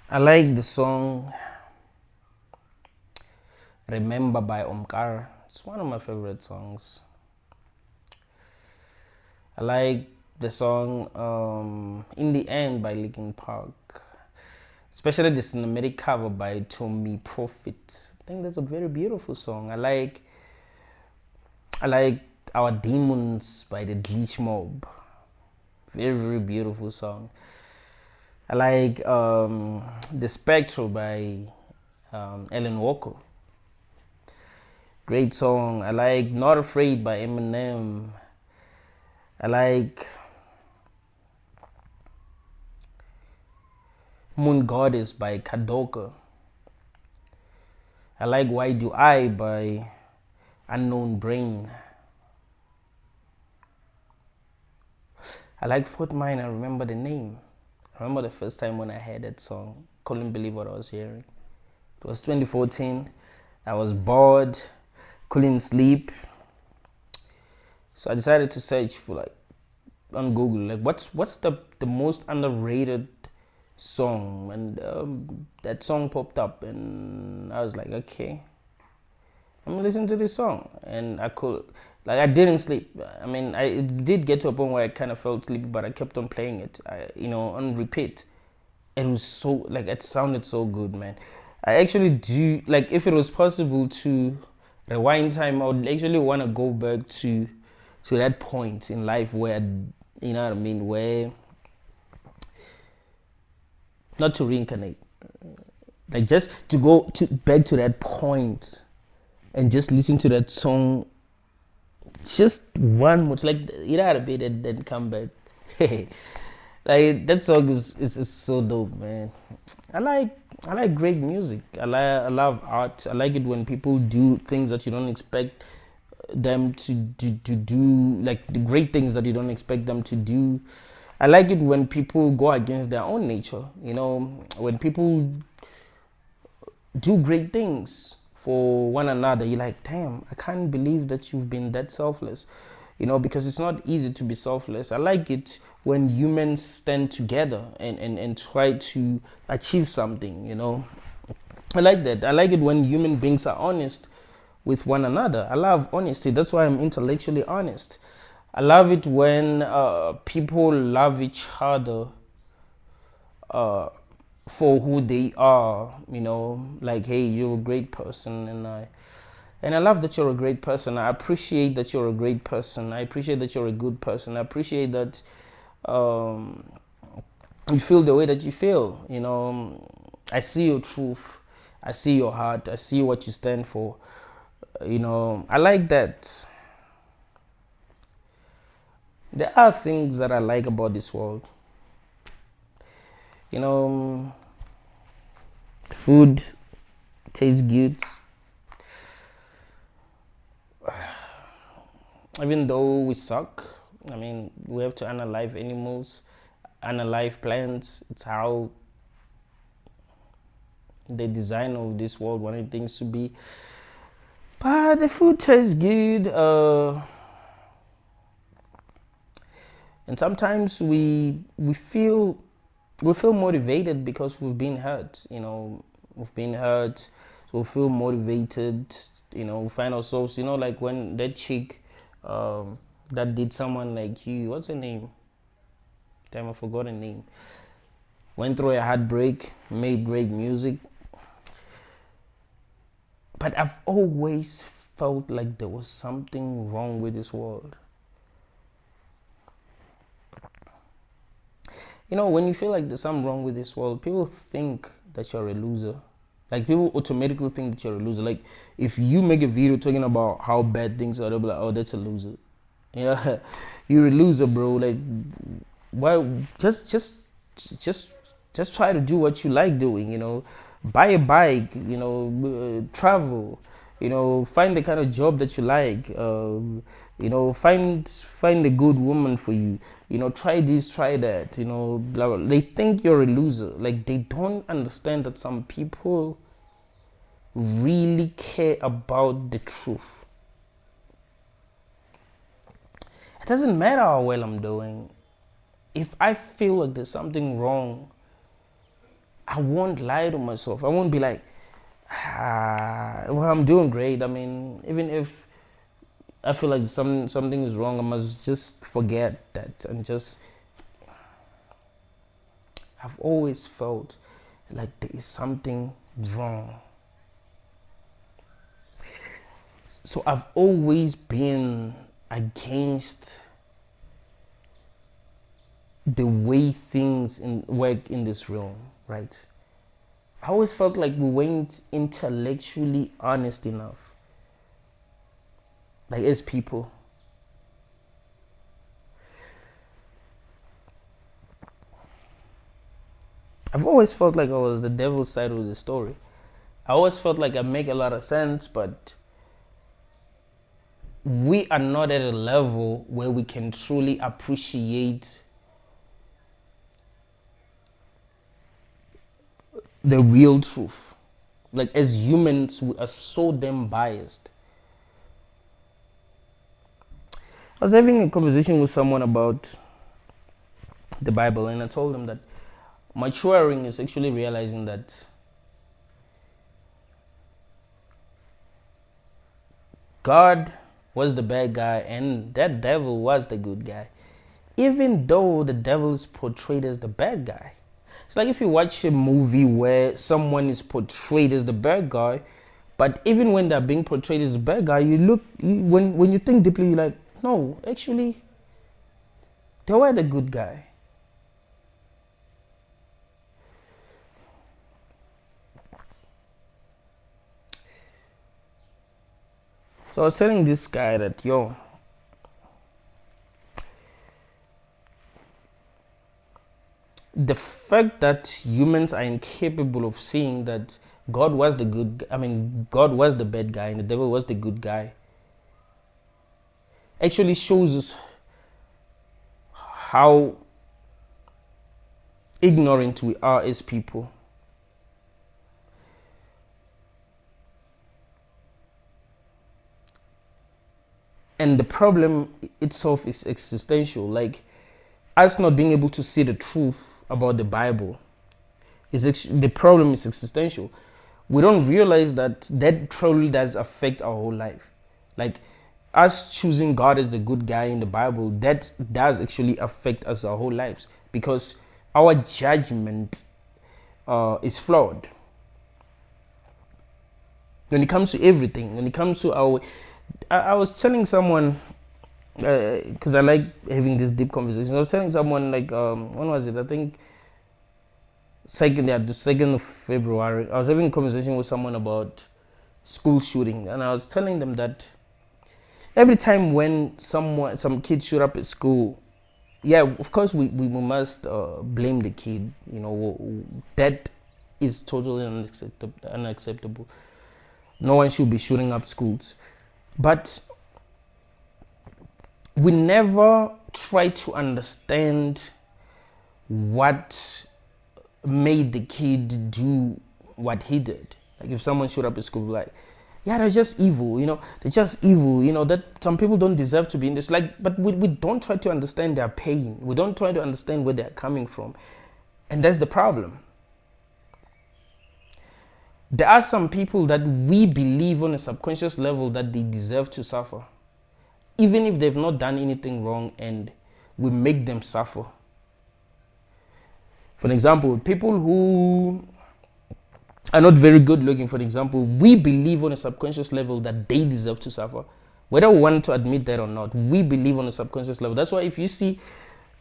I like the song Remember by Omkar. It's one of my favorite songs. I like the song In the End by Linkin Park, especially the cinematic cover by Tommy Prophet. I think that's a very beautiful song. I like Our Demons by the Glitch Mob. Very, very beautiful song. I like The Spectral by Ellen Walker. Great song. I like Not Afraid by Eminem. I like Moon Goddess by Kadoka. I like Why Do I by Unknown Brain. I like Fourth Mind. I remember the name. I remember the first time when I heard that song. Couldn't believe what I was hearing. It was 2014. I was bored, couldn't sleep. So I decided to search for like on Google, like what's the most underrated song, and that song popped up, and I was like, okay, I'm gonna listen to this song, and I didn't sleep. I mean, it did get to a point where I kind of felt sleepy, but I kept on playing it, on repeat. It was so like it sounded so good, man. I actually do like if it was possible to rewind time, I would actually want to go back to that point in life where you know what I mean, where not to reincarnate, like just to go to back to that point and just listen to that song just one much like you know what I mean, and then come back. Like that song is so dope, man. I like I like great music. I love art. I like it when people do things that you don't expect them to do, like the great things that you don't expect them to do. I like it when people go against their own nature. When people do great things for one another, you're like, damn, I can't believe that you've been that selfless. Because it's not easy to be selfless. I like it when humans stand together and try to achieve something. I like that. I like it when human beings are honest with one another. I love honesty. That's why I'm intellectually honest. I love it when people love each other uh, for who they are. Like, hey, you're a great person, and I love that you're a great person. I appreciate that you're a great person. I appreciate that you're a good person. I appreciate that um, you feel the way that you feel. I see your truth. I see your heart. I see what you stand for. I like that. There are things that I like about this world. You know, food tastes good. Even though we suck, I mean, we have to unalive animals, unalive plants. It's how the design of this world wanted things to be. But the food tastes good. And sometimes we feel motivated because we've been hurt. We've been hurt, so we feel motivated. We find ourselves, like when that chick that did someone like you, what's her name? Damn, I forgot her name. Went through a heartbreak, made great music, but I've always felt like there was something wrong with this world. When you feel like there's something wrong with this world, people think that you're a loser. Like, people automatically think that you're a loser. Like, if you make a video talking about how bad things are, they'll be like, oh, that's a loser. Yeah, you're a loser, bro. Like, why? Just try to do what you like doing. Buy a bike. Travel. Find the kind of job that you like. Find a good woman for you. Try this, try that. Blah, blah. They think you're a loser. Like, they don't understand that some people really care about the truth. It doesn't matter how well I'm doing. If I feel like there's something wrong, I won't lie to myself. I won't be like, well, I'm doing great. I mean, even if I feel like something is wrong, I must just forget that and just. I've always felt like there is something wrong. So I've always been against the way things work in this realm, right? I always felt like we weren't intellectually honest enough, like as people. I've always felt like I was the devil's side of the story. I always felt like I make a lot of sense, but we are not at a level where we can truly appreciate the real truth. Like as humans, we are so damn biased. I was having a conversation with someone about the Bible, and I told them that maturing is actually realizing that God was the bad guy and that devil was the good guy, even though the devil is portrayed as the bad guy. It's like if you watch a movie where someone is portrayed as the bad guy, but even when they're being portrayed as the bad guy, when you think deeply, you're like, no, actually, they were the good guy. So I was telling this guy that, yo, the fact that humans are incapable of seeing that God was God was the bad guy and the devil was the good guy, actually shows us how ignorant we are as people. And the problem itself is existential. Like us not being able to see the truth about the Bible the problem is existential. We don't realize that truly does affect our whole life. Like us choosing God as the good guy in the Bible, that does actually affect us our whole lives because our judgment is flawed. When it comes to everything, when it comes to I was telling someone, because I like having this deep conversation. I was telling someone like, when was it? I think the 2nd of February. I was having a conversation with someone about school shooting, and I was telling them that every time when some kids shoot up at school, yeah, of course we must blame the kid. You know, that is totally unacceptable. No one should be shooting up schools. But we never try to understand what made the kid do what he did. Like if someone showed up at school, like, yeah, they're just evil, they're just evil, that some people don't deserve to be in this. Like, but we don't try to understand their pain. We don't try to understand where they're coming from. And that's the problem. There are some people that we believe on a subconscious level that they deserve to suffer, even if they've not done anything wrong, and we make them suffer. For example, people who are not very good looking, for example, we believe on a subconscious level that they deserve to suffer. Whether we want to admit that or not, we believe on a subconscious level. That's why if you see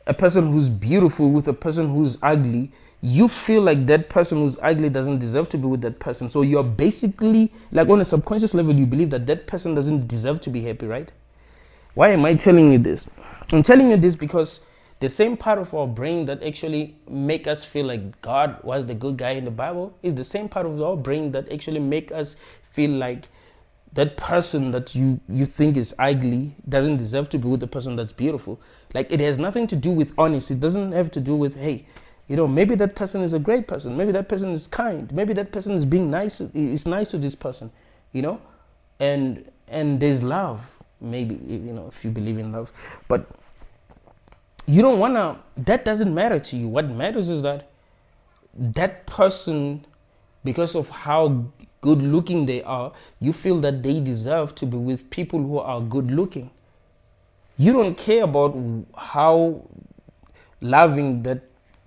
a person who's beautiful with a person who's ugly, you feel like that person who's ugly doesn't deserve to be with that person. So you're basically, like on a subconscious level, you believe that that person doesn't deserve to be happy, right? Why am I telling you this? I'm telling you this because the same part of our brain that actually make us feel like God was the good guy in the Bible is the same part of our brain that actually make us feel like that person that you think is ugly doesn't deserve to be with the person that's beautiful. Like it has nothing to do with honesty. It doesn't have to do with, hey, maybe that person is a great person. Maybe that person is kind. Maybe that person is being nice. Is nice to this person, and there's love. Maybe, if you believe in love, but you don't want to, that doesn't matter to you. What matters is that that person, because of how good looking they are, you feel that they deserve to be with people who are good looking. You don't care about how loving that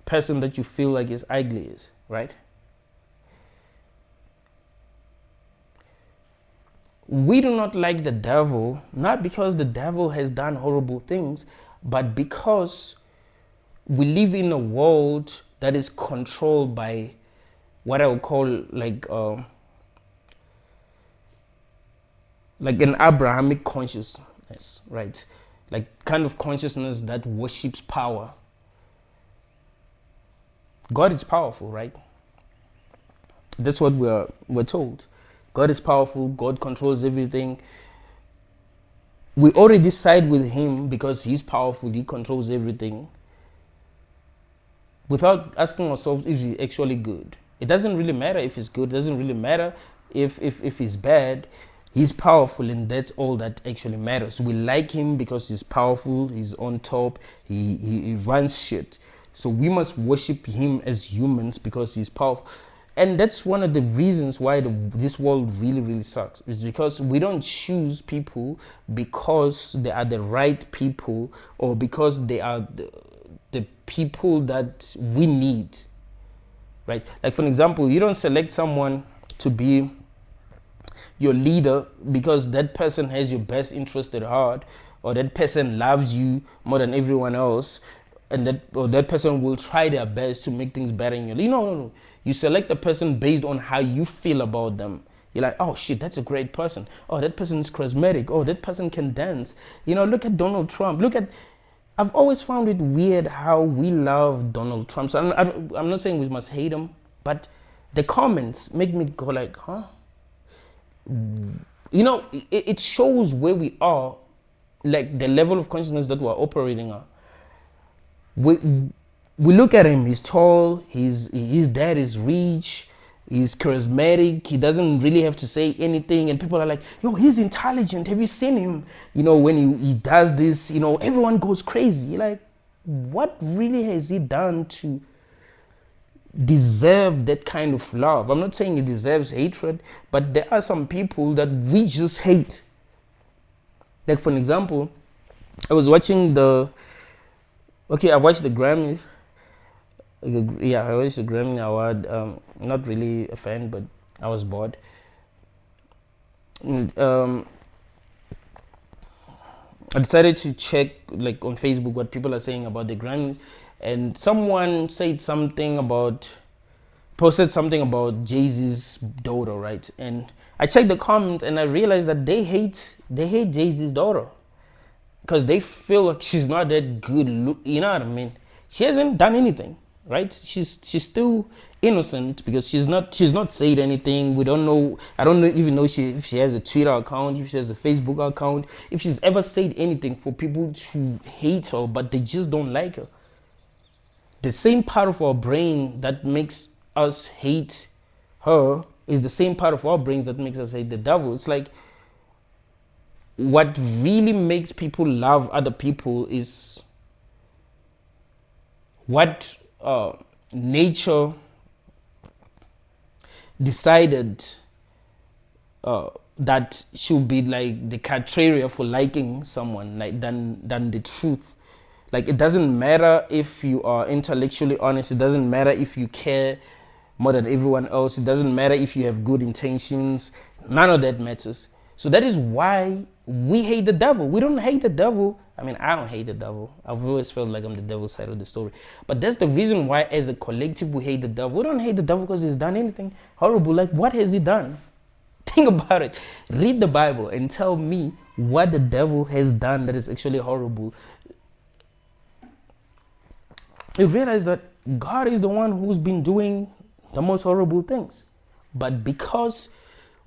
person that you feel like is ugly is, right? We do not like the devil, not because the devil has done horrible things, but because we live in a world that is controlled by what I would call like an Abrahamic consciousness, right? Like kind of consciousness that worships power. God is powerful, right? That's what we're told. God is powerful. God controls everything. We already side with him because he's powerful. He controls everything. Without asking ourselves if he's actually good. It doesn't really matter if he's good. It doesn't really matter if he's bad. He's powerful, and that's all that actually matters. We like him because he's powerful. He's on top. He runs shit. So we must worship him as humans because he's powerful. And that's one of the reasons why this world really, really sucks. It's because we don't choose people because they are the right people or because they are the people that we need, right? Like for example, you don't select someone to be your leader because that person has your best interest at heart, or that person loves you more than everyone else, and that person will try their best to make things better in your life. No. You select a person based on how you feel about them. You're like, oh shit, that's a great person. Oh, that person is charismatic. Oh, that person can dance. Look at Donald Trump. I've always found it weird how we love Donald Trump. So I'm not saying we must hate him, but the comments make me go like, huh? It shows where we are, like the level of consciousness that we're operating on. We look at him, he's tall, his dad is rich, he's charismatic, he doesn't really have to say anything, and people are like, yo, he's intelligent, have you seen him? When he does this, everyone goes crazy. You're like, what really has he done to deserve that kind of love? I'm not saying he deserves hatred, but there are some people that we just hate. Like for example, I watched the Grammys. Yeah, I watched the Grammy Award. Not really a fan, but I was bored. And, I decided to check like on Facebook what people are saying about the Grammys, and someone posted something about Jay-Z's daughter, right? And I checked the comments and I realized that they hate Jay-Z's daughter because they feel like she's not that good. You know what I mean? She hasn't done anything, right? She's still innocent because she's not said anything. We don't know. I don't even know if she has a Twitter account, if she has a Facebook account, if she's ever said anything for people to hate her, but they just don't like her. The same part of our brain that makes us hate her is the same part of our brains that makes us hate the devil. It's like what really makes people love other people is what nature decided that should be like the criteria for liking someone, like than the truth. Like it doesn't matter if you are intellectually honest, it doesn't matter if you care more than everyone else, it doesn't matter if you have good intentions, none of that matters. So that is why we hate the devil. We don't hate the devil. I mean, I don't hate the devil. I've always felt like I'm the devil's side of the story. But that's the reason why as a collective we hate the devil. We don't hate the devil because he's done anything horrible. Like what has he done? Think about it. Read the Bible and tell me what the devil has done that is actually horrible. You realize that God is the one who's been doing the most horrible things. But because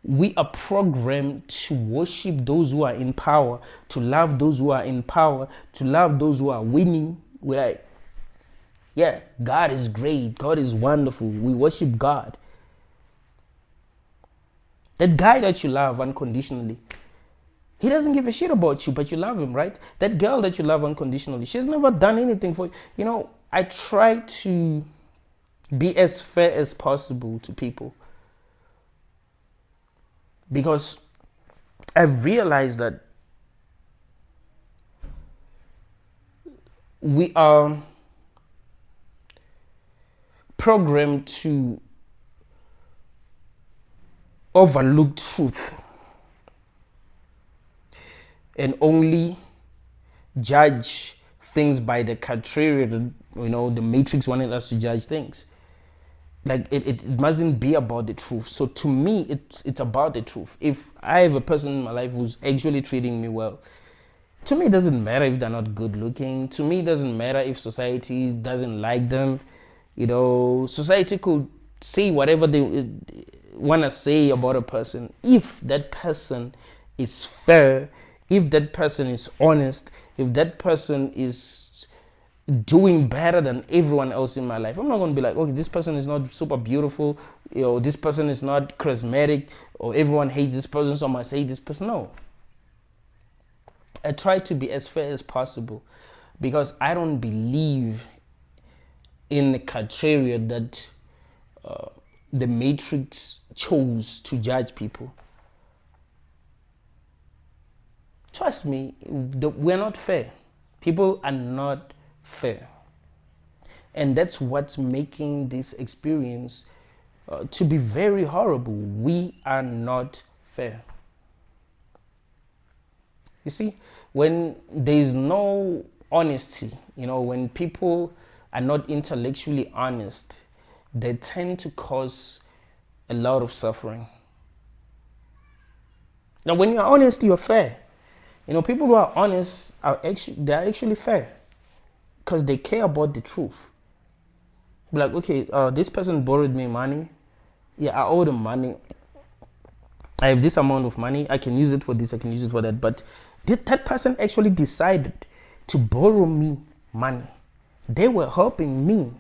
we are programmed to worship those who are in power, to love those who are in power, to love those who are winning, we're like, yeah, God is great. God is wonderful. We worship God. That guy that you love unconditionally, he doesn't give a shit about you, but you love him, right? That girl that you love unconditionally, she's never done anything for you. I try to Be as fair as possible to people. Because I've realized that we are programmed to overlook truth and only judge things by the criteria, the matrix wanted us to judge things. Like it mustn't be about the truth. So to me, it's about the truth. If I have a person in my life who's actually treating me well, to me it doesn't matter if they're not good looking. To me it doesn't matter if society doesn't like them. Society could say whatever they want to say about a person. If that person is fair, if that person is honest, if that person is doing better than everyone else in my life, I'm not going to be like, okay, this person is not super beautiful, this person is not charismatic, or everyone hates this person, so I must hate this person. No. I try to be as fair as possible because I don't believe in the criteria that the matrix chose to judge people. Trust me, we're not fair. People are not fair. And that's what's making this experience to be very horrible. We are not fair. You see, when there's no honesty, when people are not intellectually honest, they tend to cause a lot of suffering. Now, when you're honest, you're fair. People who are honest they're actually fair because they care about the truth. Like, okay, this person borrowed me money. Yeah, I owe them money. I have this amount of money. I can use it for this. I can use it for that. But did that person actually decided to borrow me money? They were helping me.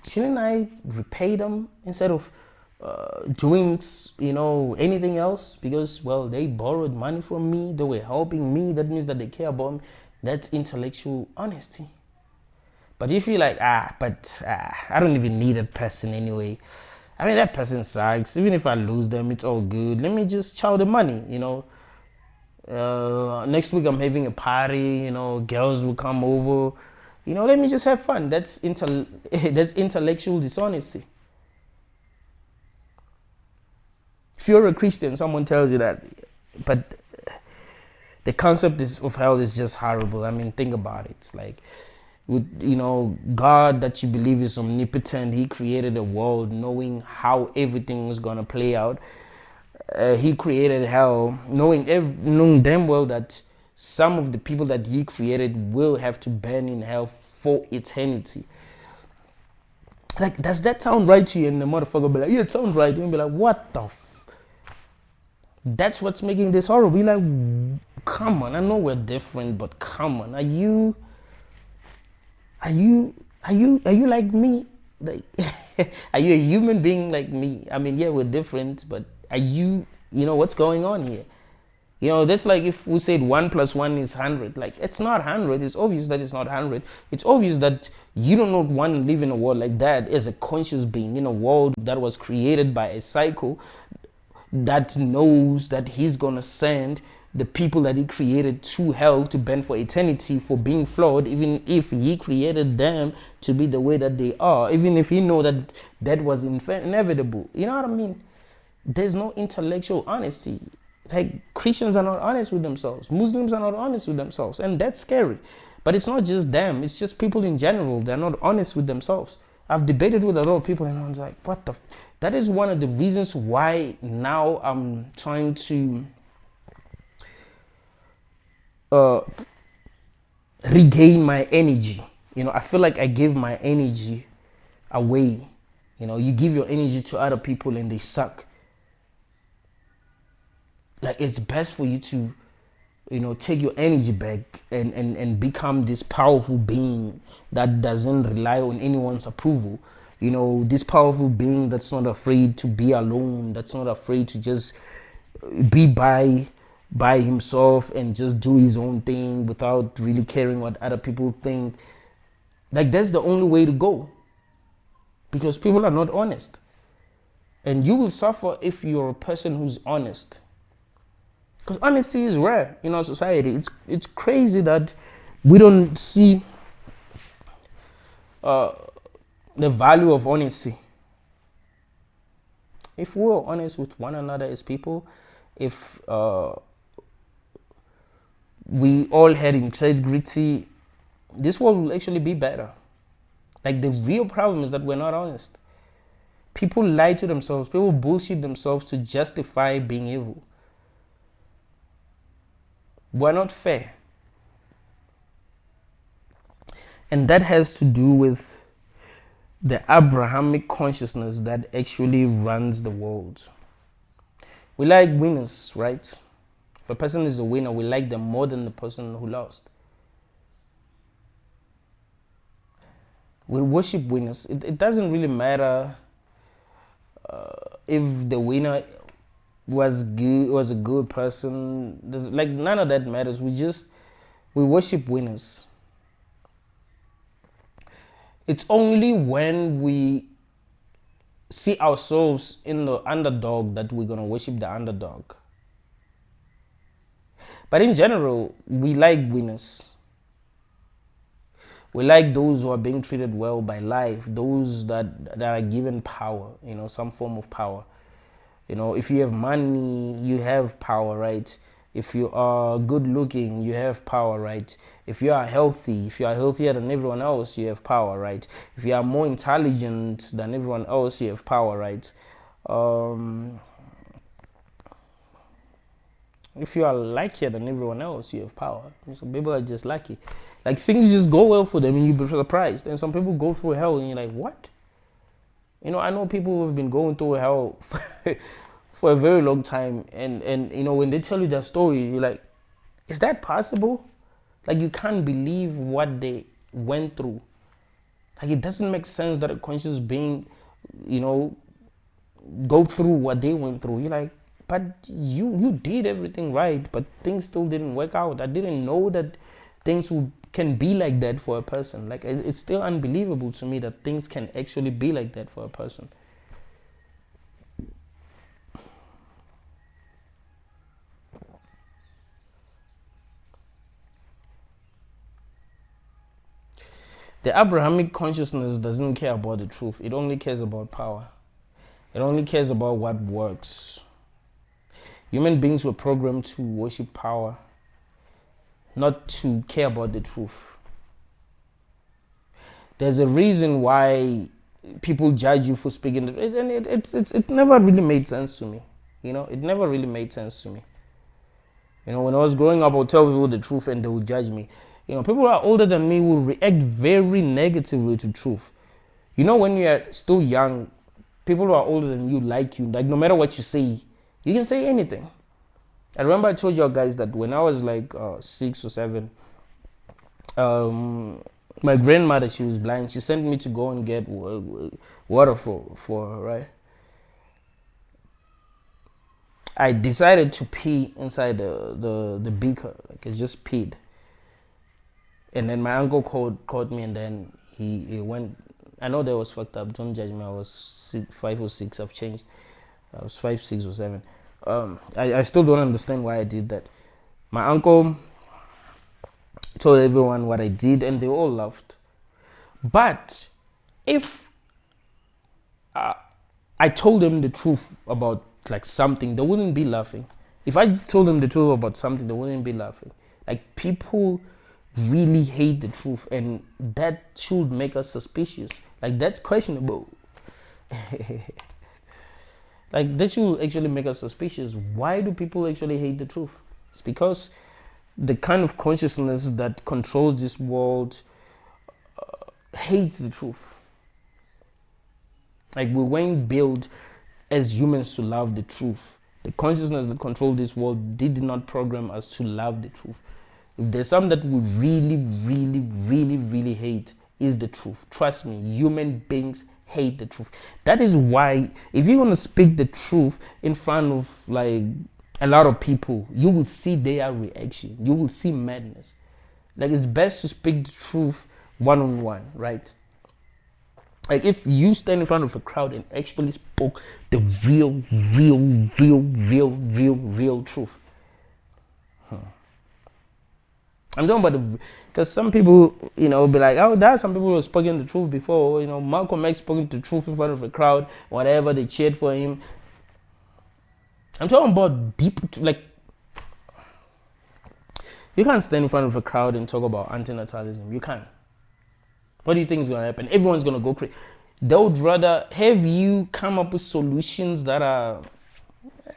Shouldn't I repay them instead of doing anything else? Because, well, they borrowed money from me. They were helping me. That means that they care about me. That's intellectual honesty. But if you're like, I don't even need that person anyway. I mean, that person sucks. Even if I lose them, it's all good. Let me just chow the money, next week I'm having a party, girls will come over. Let me just have fun. That's intellectual dishonesty. If you're a Christian, someone tells you that, but the concept of hell is just horrible. I mean, think about it. It's like, God that you believe is omnipotent. He created a world knowing how everything was going to play out. He created hell knowing damn well that some of the people that he created will have to burn in hell for eternity. Like, does that sound right to you? And the motherfucker will be like, yeah, it sounds right. You'll be like, what the That's what's making this horrible. You're like, come on, I know we're different, but come on, are you like me? Like, are you a human being like me? I mean, yeah, we're different, but are you, what's going on here? That's like if we said 1 + 1 is 100. Like, it's not 100. It's obvious that it's not 100. It's obvious that you do not want to live in a world like that as a conscious being, in a world that was created by a cycle that knows that he's going to send the people that he created to hell to burn for eternity for being flawed, even if he created them to be the way that they are, even if he know that that was inevitable. You know what I mean? There's no intellectual honesty. Like, Christians are not honest with themselves. Muslims are not honest with themselves. And that's scary. But it's not just them. It's just people in general. They're not honest with themselves. I've debated with a lot of people and I was like, what the... That is one of the reasons why now I'm trying to regain my energy. I feel like I gave my energy away. You give your energy to other people and they suck. Like, it's best for you to, take your energy back and become this powerful being that doesn't rely on anyone's approval. This powerful being that's not afraid to be alone, that's not afraid to just be by himself and just do his own thing without really caring what other people think. Like, that's the only way to go. because people are not honest. And you will suffer if you're a person who's honest. Because honesty is rare in our society. It's crazy that we don't see the value of honesty. If we were honest with one another as people, if we all had integrity, this world will actually be better. Like, the real problem is that we're not honest. People lie to themselves. People bullshit themselves to justify being evil. We're not fair. And that has to do with the Abrahamic consciousness that actually runs the world. We like winners, right? If a person is a winner, we like them more than the person who lost. We worship winners. It doesn't really matter if the winner was a good person. Like, none of that matters. We worship winners. It's only when we see ourselves in the underdog that we're gonna worship the underdog. But in general, we like winners. We like those who are being treated well by life, those that are given power, some form of power. If you have money, you have power, right? If you are good looking, you have power, right? If you are healthier than everyone else, you have power, right? If you are more intelligent than everyone else, you have power, right? If you are luckier than everyone else, you have power. Some people are just lucky. Like, things just go well for them and you'll be surprised. And some people go through hell and you're like, what? I know people who have been going through hell for a very long time. And when they tell you their story, you're like, is that possible? Like, you can't believe what they went through. Like, it doesn't make sense that a conscious being, go through what they went through. You're like, but you did everything right, but things still didn't work out. I didn't know that things can be like that for a person. Like, it's still unbelievable to me that things can actually be like that for a person. The Abrahamic consciousness doesn't care about the truth. It only cares about power. It only cares about what works. Human beings were programmed to worship power, not to care about the truth. There's a reason why people judge you for speaking the truth, and it never really made sense to me. It never really made sense to me. When I was growing up, I would tell people the truth and they would judge me. People who are older than me will react very negatively to truth. When you're still young, people who are older than you like you. Like, no matter what you say, you can say anything. I remember I told you guys that when I was like 6 or 7, my grandmother, she was blind. She sent me to go and get water for her, right? I decided to pee inside the beaker. Like, I just peed. And then my uncle called me, and then he went. I know that was fucked up. Don't judge me. I was 5 or 6. I've changed. I was 5, 6 or 7. I still don't understand why I did that. My uncle told everyone what I did, and they all laughed. But if I told them the truth about like something, they wouldn't be laughing. If I told them the truth about something, they wouldn't be laughing. Like, people really hate the truth, and that should make us suspicious. Like, that's questionable. Like, that should actually make us suspicious. Why do people actually hate the truth? It's because the kind of consciousness that controls this world hates the truth. Like, we weren't built as humans to love the truth. The consciousness that controls this world did not program us to love the truth. If there's something that we really, really, really, really hate, is the truth. Trust me, human beings hate the truth. That is why, if you're gonna speak the truth in front of like a lot of people, you will see their reaction. You will see madness. Like, it's best to speak the truth one-on-one, right? Like if you stand in front of a crowd and actually spoke the real truth. I'm talking about because some people, will be like, oh, there's some people who have spoken the truth before. Malcolm X spoke the truth in front of a crowd, whatever, they cheered for him. I'm talking about deep, like, you can't stand in front of a crowd and talk about antinatalism. You can't. What do you think is going to happen? Everyone's going to go crazy. They would rather have you come up with solutions that are,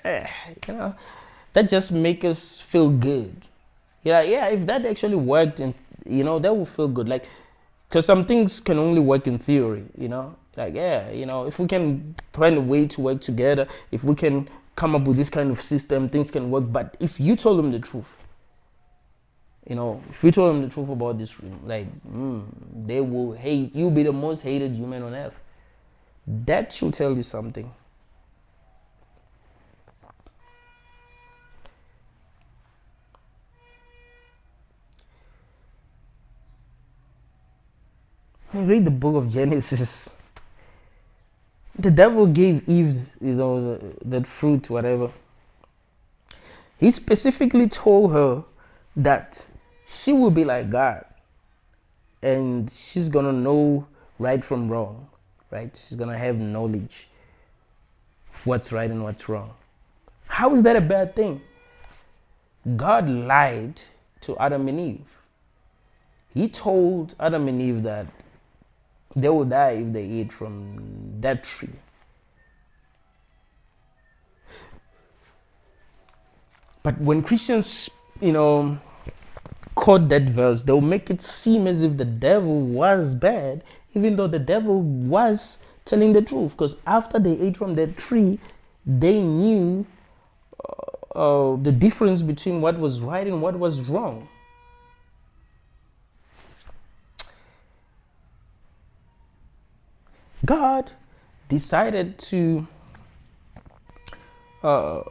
that just make us feel good. Yeah, if that actually worked, and that would feel good. Like, because some things can only work in theory. Like, if we can find a way to work together, if we can come up with this kind of system, things can work. But if you told them the truth, if you told them the truth about this, like, they will hate. You'll be the most hated human on earth. That should tell you something. Read the book of Genesis. The devil gave Eve, that fruit, whatever. He specifically told her that she will be like God, and she's gonna know right from wrong, right? She's gonna have knowledge of what's right and what's wrong. How is that a bad thing? God lied to Adam and Eve. He told Adam and Eve that they will die if they eat from that tree. But when Christians, quote that verse, they'll make it seem as if the devil was bad, even though the devil was telling the truth. Because after they ate from that tree, they knew the difference between what was right and what was wrong. God decided to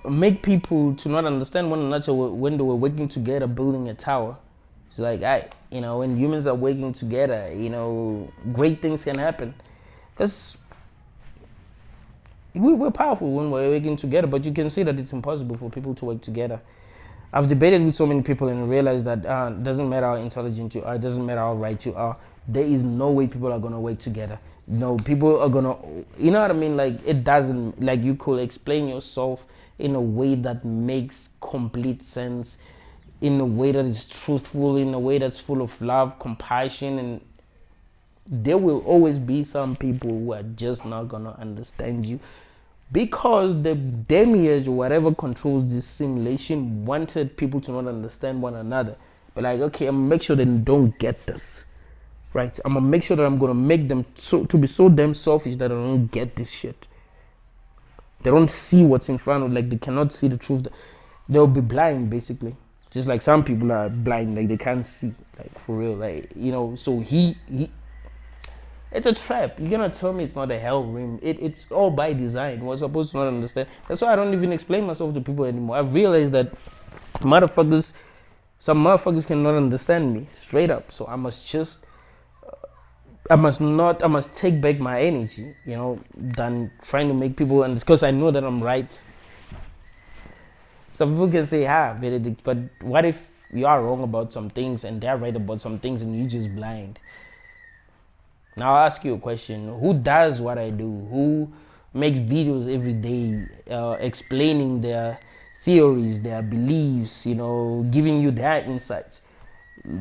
make people to not understand one another when they were working together building a tower. It's like, when humans are working together, great things can happen. Because we're powerful when we're working together, but you can see that it's impossible for people to work together. I've debated with so many people and realized that it doesn't matter how intelligent you are, it doesn't matter how right you are, there is no way people are going to work together. No, people are going to, you know what I mean? Like, it doesn't, like, you could explain yourself in a way that makes complete sense, in a way that is truthful, in a way that's full of love, compassion, and there will always be some people who are just not going to understand you, because the demiurge or whatever controls this simulation wanted people to not understand one another. But like, okay, I'm gonna make sure they don't get this, right? I'm gonna make sure that I'm gonna make them to be so damn selfish that they don't get this shit. They don't see what's in front of, like, they cannot see the truth. They'll be blind, basically. Just like some people are blind, like they can't see, like, for real, like, so he it's a trap. You're gonna tell me it's not a hell rim. It's all by design. We're supposed to not understand. That's why I don't even explain myself to people anymore. I've realized that some motherfuckers cannot understand me straight up. So I must take back my energy, than trying to make people understand, because I know that I'm right. Some people can say, Benedict, but what if you are wrong about some things and they're right about some things and you're just blind? Now I'll ask you a question. Who does what I do? Who makes videos every day explaining their theories, their beliefs, giving you their insights?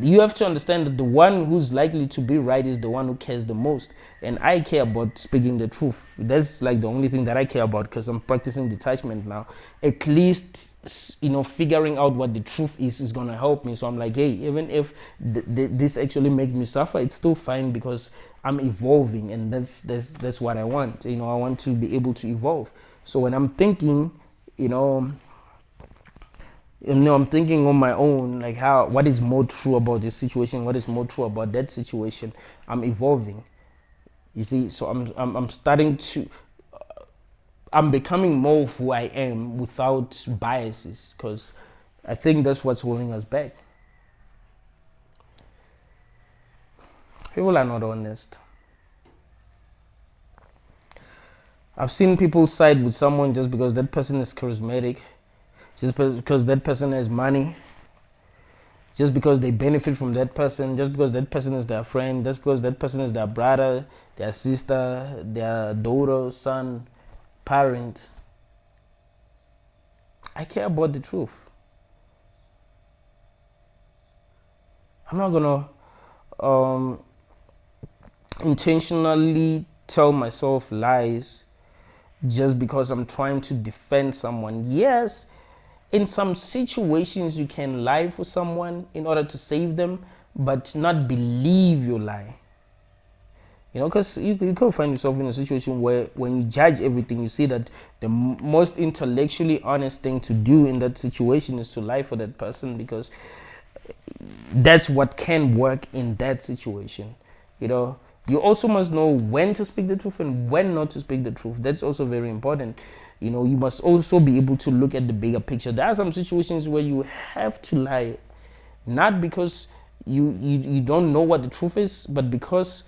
You have to understand that the one who's likely to be right is the one who cares the most. And I care about speaking the truth. That's like the only thing that I care about, because I'm practicing detachment now. At least, figuring out what the truth is going to help me. So I'm like, hey, even if this actually makes me suffer, it's still fine, because I'm evolving, and that's what I want. I want to be able to evolve. So when I'm thinking, I'm thinking on my own, like, what is more true about this situation? What is more true about that situation? I'm evolving. You see, so I'm starting to, I'm becoming more of who I am without biases, because I think that's what's holding us back. People are not honest. I've seen people side with someone just because that person is charismatic, just because that person has money, just because they benefit from that person, just because that person is their friend, just because that person is their brother, their sister, their daughter, son, parent. I care about the truth. I'm not gonna intentionally tell myself lies just because I'm trying to defend someone. Yes, in some situations you can lie for someone in order to save them, but not believe your lie. Because you could find yourself in a situation where when you judge everything, you see that the most intellectually honest thing to do in that situation is to lie for that person, because that's what can work in that situation. You also must know when to speak the truth and when not to speak the truth. That's also very important. You must also be able to look at the bigger picture. There are some situations where you have to lie, not because you don't know what the truth is, but because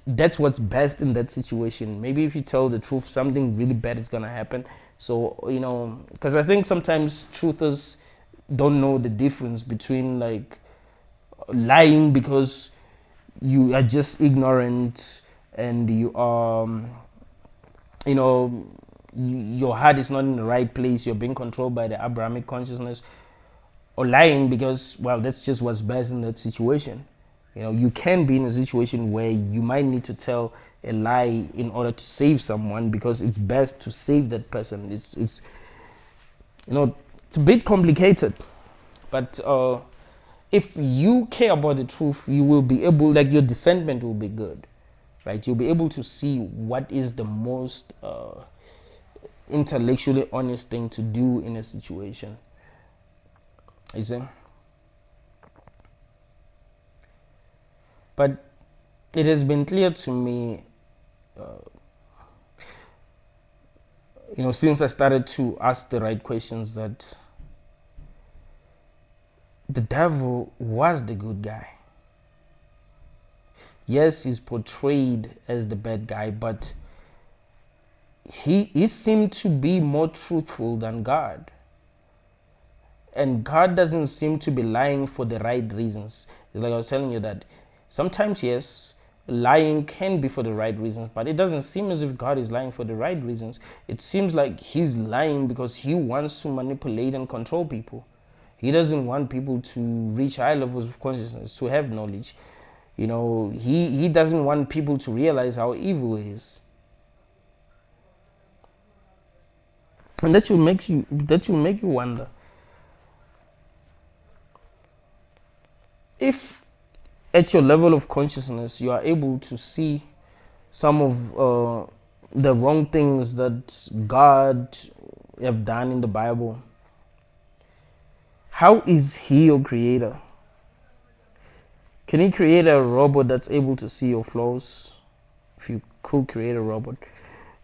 that's what's best in that situation. Maybe if you tell the truth, something really bad is gonna happen. So because I think sometimes truthers don't know the difference between like lying because you are just ignorant and you are your heart is not in the right place, you're being controlled by the Abrahamic consciousness, or lying because, well, that's just what's best in that situation. You can be in a situation where you might need to tell a lie in order to save someone because it's best to save that person. It's a bit complicated, but if you care about the truth, you will be able, like, your discernment will be good, right? You'll be able to see what is the most intellectually honest thing to do in a situation. You see? But it has been clear to me, since I started to ask the right questions, that the devil was the good guy. Yes, he's portrayed as the bad guy, but he seemed to be more truthful than God. And God doesn't seem to be lying for the right reasons. It's like I was telling you that sometimes, yes, lying can be for the right reasons, but it doesn't seem as if God is lying for the right reasons. It seems like he's lying because he wants to manipulate and control people. He doesn't want people to reach high levels of consciousness, to have knowledge. He doesn't want people to realize how evil he is. And that will make you wonder, if at your level of consciousness you are able to see some of the wrong things that God have done in the Bible, how is he your creator? Can he create a robot that's able to see your flaws? If you could create a robot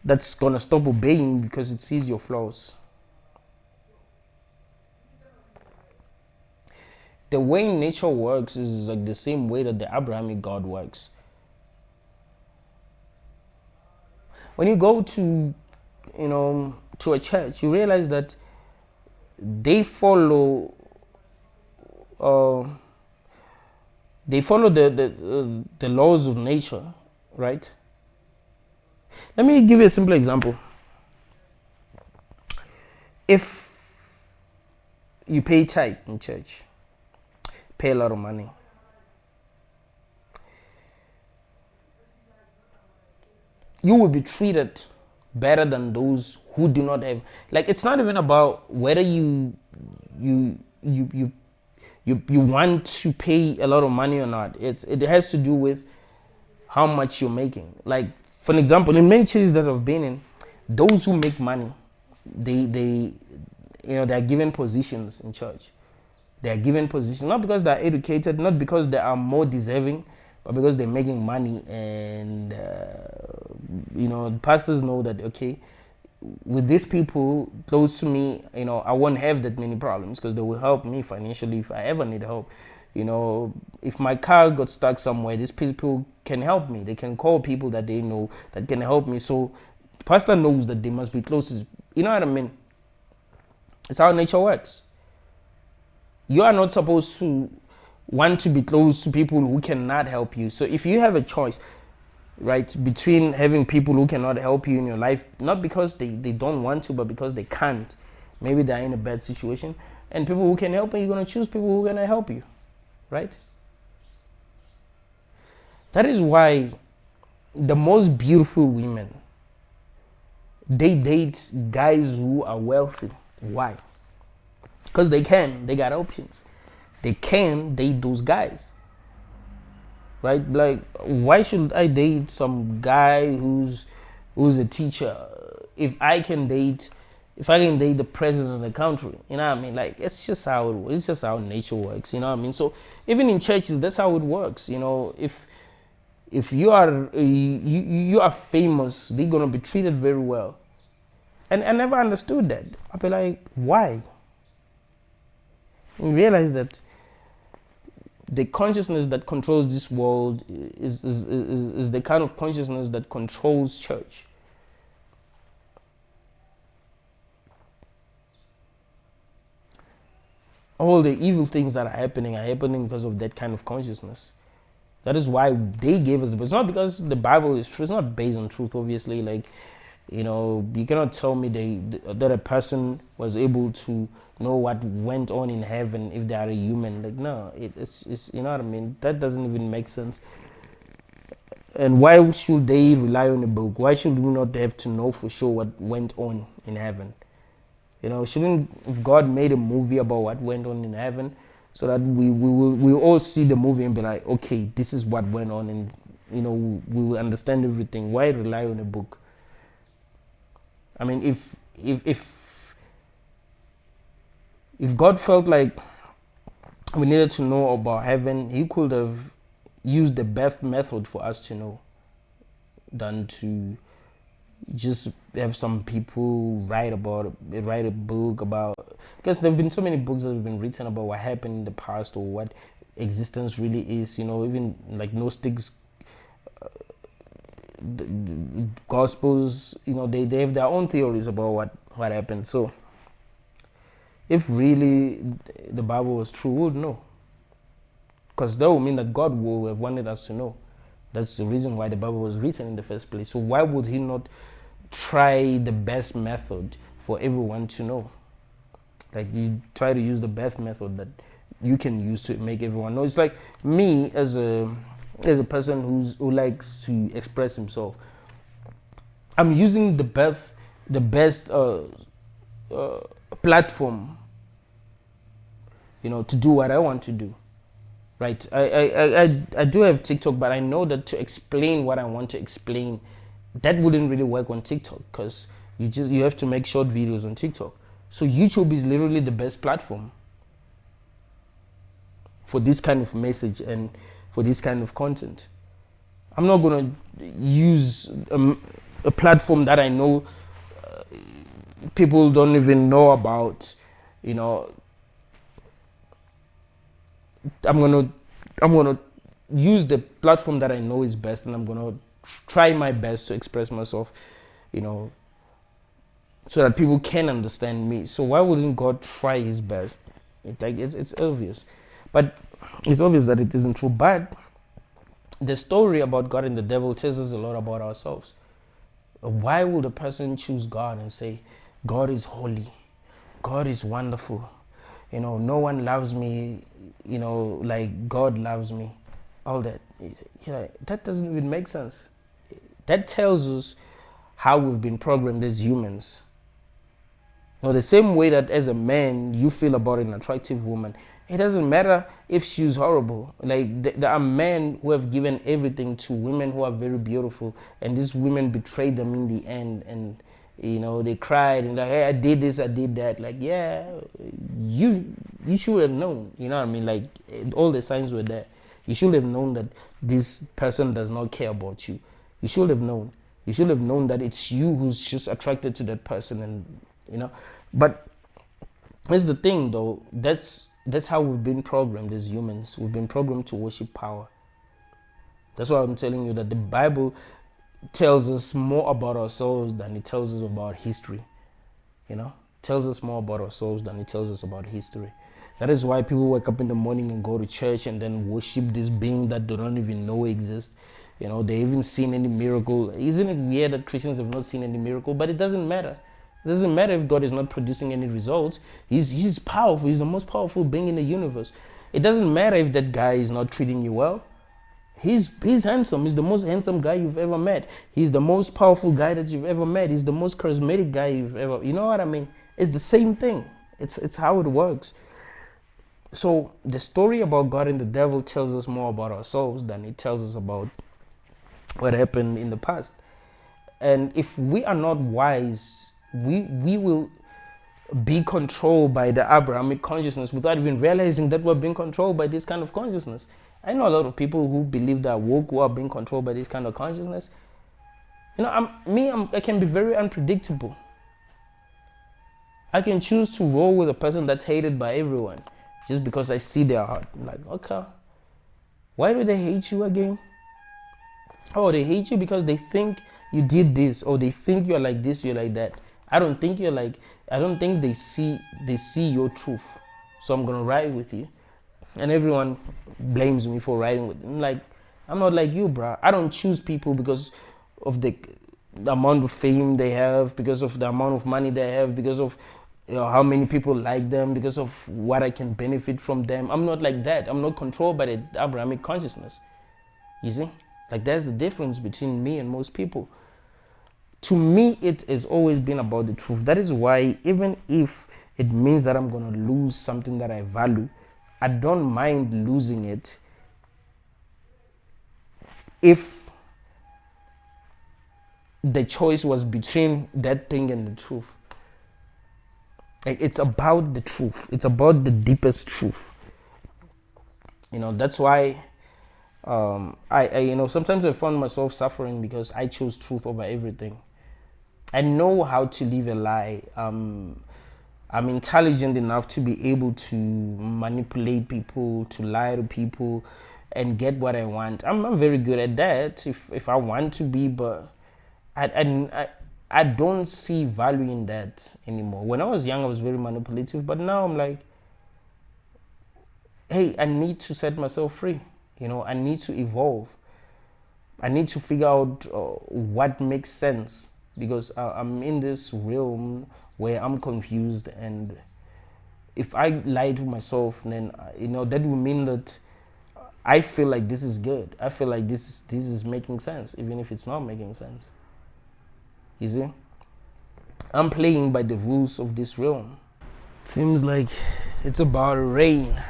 that's gonna stop obeying because it sees your flaws. The way nature works is like the same way that the Abrahamic God works. When you go to a church, you realize that they follow the laws of nature, right? Let me give you a simple example. If you pay tithe in church, pay a lot of money, you will be treated better than those who do not have. Like, it's not even about whether you want to pay a lot of money or not. It has to do with how much you're making. Like, for an example, in many churches that I've been in, those who make money, they're given positions in church. They are given positions not because they're educated, not because they are more deserving, but because they're making money. And pastors know that, okay, with these people close to me, I won't have that many problems because they will help me financially if I ever need help. If my car got stuck somewhere, these people can help me. They can call people that they know that can help me. So pastor knows that they must be close to his, you know what I mean? It's how nature works. You are not supposed to want to be close to people who cannot help you. So if you have a choice, right, between having people who cannot help you in your life, not because they don't want to, but because they can't, maybe they're in a bad situation, and people who can help you, you're going to choose people who are going to help you, right? That is why the most beautiful women, they date guys who are wealthy. Why? Because they got options. They can date those guys, right? Like, why should I date some guy who's a teacher if I can date the president of the country? You know what I mean? Like, it's just how nature works. You know what I mean? So even in churches, that's how it works. You know, if you are famous, they're gonna be treated very well. And I never understood that. I'll be like, why? And realize that the consciousness that controls this world is the kind of consciousness that controls church. All the evil things that are happening because of that kind of consciousness. That is why they gave us it's not because the Bible is true. It's not based on truth, obviously. Like, you know, you cannot tell me that a person was able to know what went on in heaven if they are a human. Like, no, it's you know what I mean? That doesn't even make sense. And why should they rely on a book? Why should we not have to know for sure what went on in heaven? You know, if God made a movie about what went on in heaven, so that we all see the movie and be like, okay, this is what went on, and you know, we will understand everything. Why rely on a book? I mean, if God felt like we needed to know about heaven, he could have used the best method for us to know than to just have some people write a book about, because there have been so many books that have been written about what happened in the past or what existence really is. You know, even like Gnostics, the Gospels, you know, they have their own theories about what happened. So if really the Bible was true, we would know, because that would mean that God would have wanted us to know. That's the reason why the Bible was written in the first place. So why would he not try the best method for everyone to know? Like, you try to use the best method that you can use to make everyone know. It's like me as a person who likes to express himself. I'm using the best platform, you know, to do what I want to do. Right, I do have TikTok, but I know that to explain what I want to explain, that wouldn't really work on TikTok, because you have to make short videos on TikTok. So YouTube is literally the best platform for this kind of message and for this kind of content. I'm not gonna use a platform that I know people don't even know about. You know, I'm gonna use the platform that I know is best, and I'm gonna try my best to express myself, you know, so that people can understand me. So why wouldn't God try his best? It's obvious, but it's obvious that it isn't true. But the story about God and the devil tells us a lot about ourselves. Why would a person choose God and say, God is holy, God is wonderful, you know, no one loves me, you know, like God loves me, all that? You know, that doesn't even make sense. That tells us how we've been programmed as humans. You know, the same way that as a man you feel about an attractive woman, it doesn't matter if she's horrible. Like, there are men who have given everything to women who are very beautiful, and these women betrayed them in the end, and you know, they cried and like, hey, I did this, I did that. Like, yeah, you should have known. You know what I mean? Like, all the signs were there. You should have known that this person does not care about you. You should have known. You should have known that it's you who's just attracted to that person, and you know. But here's the thing, though. That's how we've been programmed as humans. We've been programmed to worship power. That's why I'm telling you that the Bible tells us more about ourselves than it tells us about history. Tells us more about ourselves than it tells us about history. That is why people wake up in the morning and go to church and then worship this being that they don't even know exists. They haven't seen any miracle. Isn't it weird that Christians have not seen any miracle? But it doesn't matter. It doesn't matter if God is not producing any results. He's powerful. He's the most powerful being in the universe. It doesn't matter if that guy is not treating you well. He's handsome. He's the most handsome guy you've ever met. He's the most powerful guy that you've ever met. He's the most charismatic guy you've ever. You know what I mean? It's the same thing. It's how it works. So the story about God and the devil tells us more about ourselves than it tells us about what happened in the past. And if we are not wise, we will be controlled by the Abrahamic consciousness without even realizing that we're being controlled by this kind of consciousness. I know a lot of people who believe that woke who are being controlled by this kind of consciousness. I can be very unpredictable. I can choose to roll with a person that's hated by everyone just because I see their heart. I'm like, okay, why do they hate you again? Oh, they hate you because they think you did this, or they think you're like this, you're like that. I don't think they see your truth. So I'm gonna ride with you. And everyone blames me for riding with them. I'm not like you, bro. I don't choose people because of the amount of fame they have, because of the amount of money they have, because of how many people like them, because of what I can benefit from them. I'm not like that. I'm not controlled by the Abrahamic consciousness. You see? That's the difference between me and most people. To me, it has always been about the truth. That is why even if it means that I'm going to lose something that I value, I don't mind losing it if the choice was between that thing and the truth. It's about the truth. It's about the deepest truth. That's why I sometimes I found myself suffering because I chose truth over everything. I know how to live a lie. I'm intelligent enough to be able to manipulate people, to lie to people, and get what I want. I'm very good at that if I want to be, but I don't see value in that anymore. When I was young, I was very manipulative, but now I'm like, hey, I need to set myself free. I need to evolve. I need to figure out what makes sense, because I'm in this realm where I'm confused, and if I lie to myself, then that will mean that I feel like this is good. I feel like this is making sense, even if it's not making sense. You see? I'm playing by the rules of this realm. Seems like it's about to rain.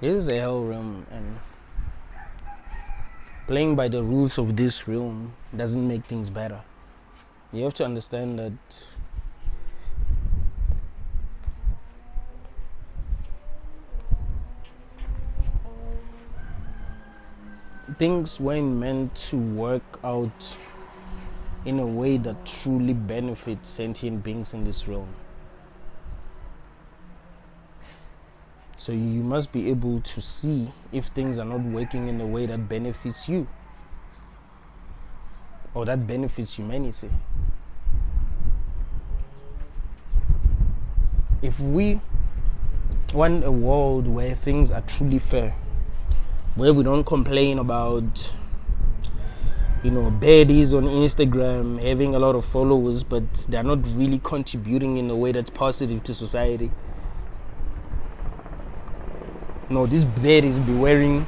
This is a hell realm, and playing by the rules of this realm doesn't make things better. You have to understand that things weren't meant to work out in a way that truly benefits sentient beings in this realm. So you must be able to see if things are not working in a way that benefits you or that benefits humanity. If we want a world where things are truly fair, where we don't complain about baddies on Instagram having a lot of followers, but they're not really contributing in a way that's positive to society. These baddies be wearing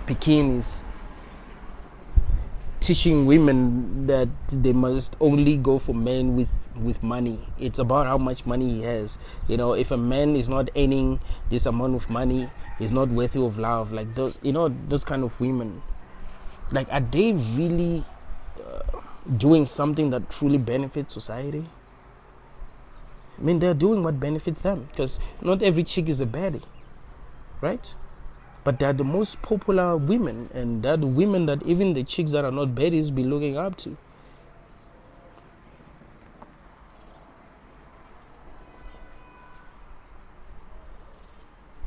bikinis, teaching women that they must only go for men with money. It's about how much money he has. If a man is not earning this amount of money, he's not worthy of love. Like those kind of women. Are they really doing something that truly benefits society? They're doing what benefits them, because not every chick is a baddie, right? But they're the most popular women, and they're the women that even the chicks that are not baddies be looking up to.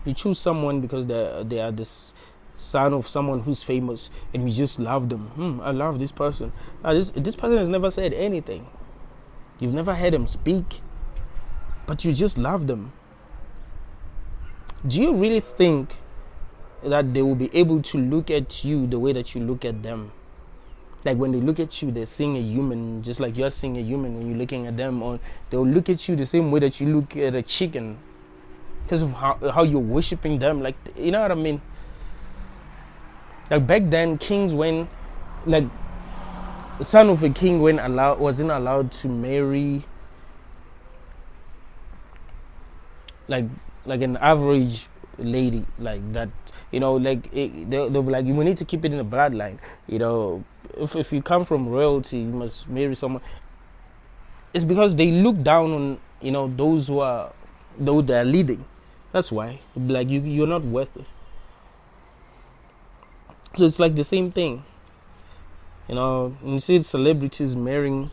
We choose someone because they are this son of someone who's famous, and we just love them. I love this person. This person has never said anything. You've never heard them speak, but you just love them. Do you really think that they will be able to look at you the way that you look at them? Like when they look at you, they're seeing a human, just like you're seeing a human when you're looking at them, or they'll look at you the same way that you look at a chicken, because of how you're worshiping them. Like, you know what I mean? Like back then, kings, when, like, the son of a king wasn't allowed to marry like an average lady like that. Like they'll be like, we need to keep it in the bloodline. If you come from royalty, you must marry someone. It's because they look down on those those that are leading. That's why. They'll be like, you're not worth it. So it's like the same thing. You see celebrities marrying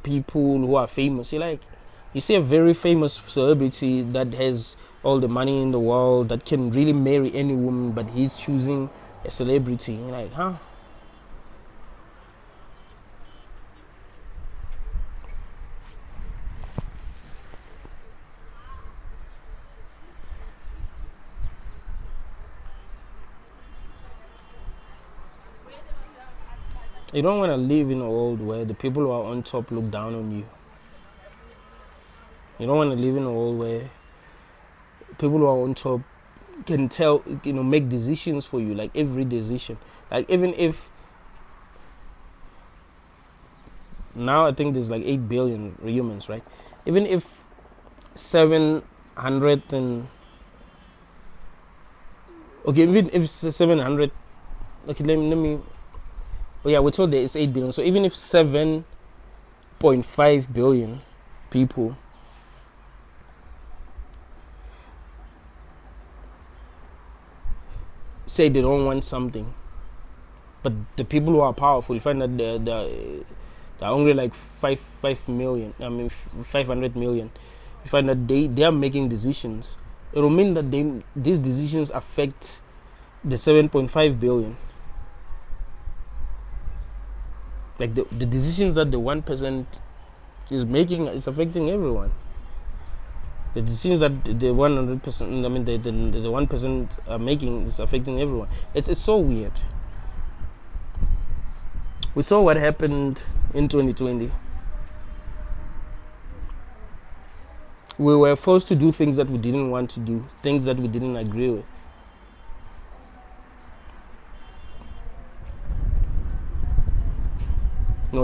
people who are famous. You see a very famous celebrity that has all the money in the world, that can really marry any woman, but he's choosing a celebrity. You're like, huh? You don't want to live in a world where the people who are on top look down on you. You don't want to live in a world where people who are on top can make decisions for you, like every decision. Like, even if now I think there's like 8 billion humans, right? Even if 700 and even if 700, let me. Oh yeah, we're told there is 8 billion. So even if 7.5 billion people say they don't want something, but the people who are powerful, you find that they're only like 5 million. 500 million. You find that they are making decisions. It will mean that these decisions affect the 7.5 billion. Like the decisions that the 1% is making is affecting everyone. The decisions that the 100%, the 1% are making is affecting everyone. It's so weird. We saw what happened in 2020. We were forced to do things that we didn't want to do, things that we didn't agree with.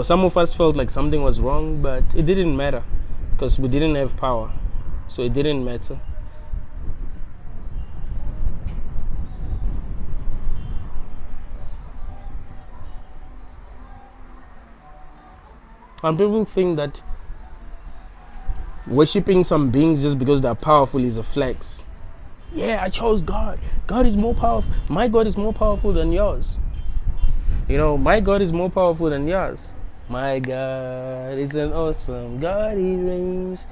Some of us felt like something was wrong, but it didn't matter because we didn't have power, so it didn't matter. And people think that worshipping some beings just because they're powerful is a flex. Yeah, I chose God. God is more powerful. My God is more powerful than yours. My God is more powerful than yours. My God is an awesome God. He reigns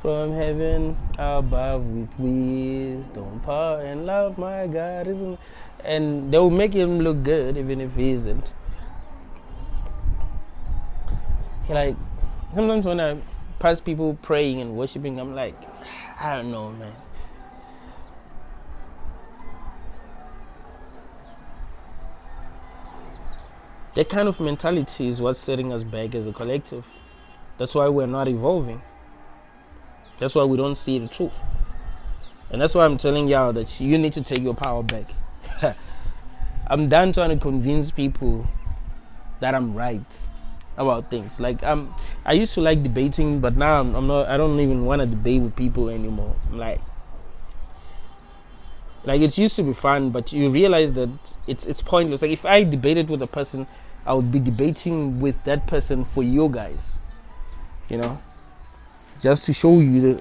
from heaven above with wisdom, power, and love. My God isn't, and they will make him look good even if he isn't. Like, sometimes when I pass people praying and worshiping, I'm like, I don't know, man. That kind of mentality is what's setting us back as a collective. That's why we're not evolving. That's why we don't see the truth. And that's why I'm telling y'all that you need to take your power back. I'm done trying to convince people that I'm right about things. Like, I used to like debating, but now I'm not. I don't even want to debate with people anymore. I'm like it used to be fun, but you realize that it's pointless. Like, if I debated with a person, I would be debating with that person for you guys, just to show you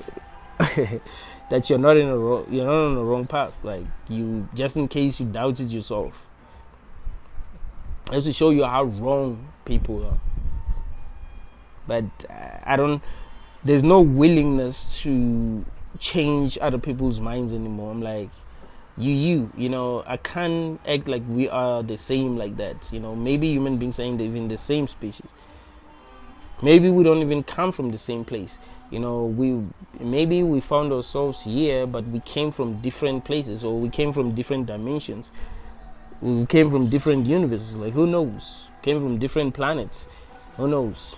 that you're not on the wrong path. Like, you, just in case you doubted yourself, just to show you how wrong people are. But there's no willingness to change other people's minds anymore. I'm like, you know, I can't act like we are the same like that. You know, maybe human beings ain't even the same species. Maybe we don't even come from the same place. You know, maybe we found ourselves here, but we came from different places, or we came from different dimensions. We came from different universes. Like, who knows? Came from different planets. Who knows?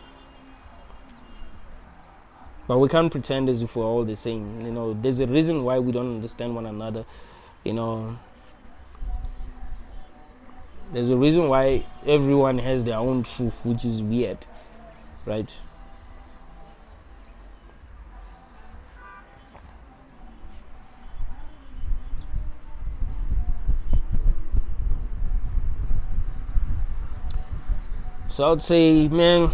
But we can't pretend as if we're all the same. You know, there's a reason why we don't understand one another. You know, there's a reason why everyone has their own truth, which is weird, right? So I'd say, man,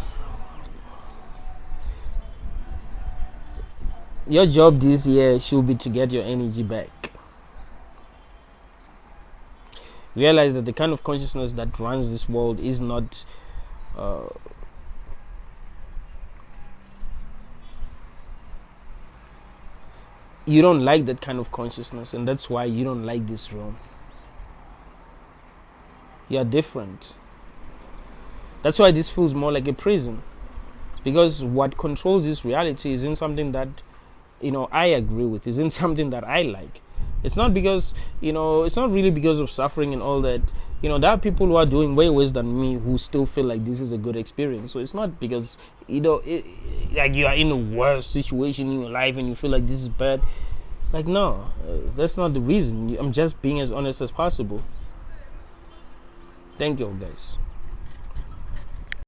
your job this year should be to get your energy back. Realize that the kind of consciousness that runs this world is not you don't like that kind of consciousness, and that's why you don't like this room. You're different. That's why this feels more like a prison. It's because what controls this reality isn't something that, you know, I agree with, isn't something that I like. It's not because, you know, it's not really because of suffering and all that. You know, there are people who are doing way worse than me who still feel like this is a good experience. So it's not because, you know, like you are in a worse situation in your life and you feel like this is bad. Like, no, that's not the reason. I'm just being as honest as possible. Thank you all, guys.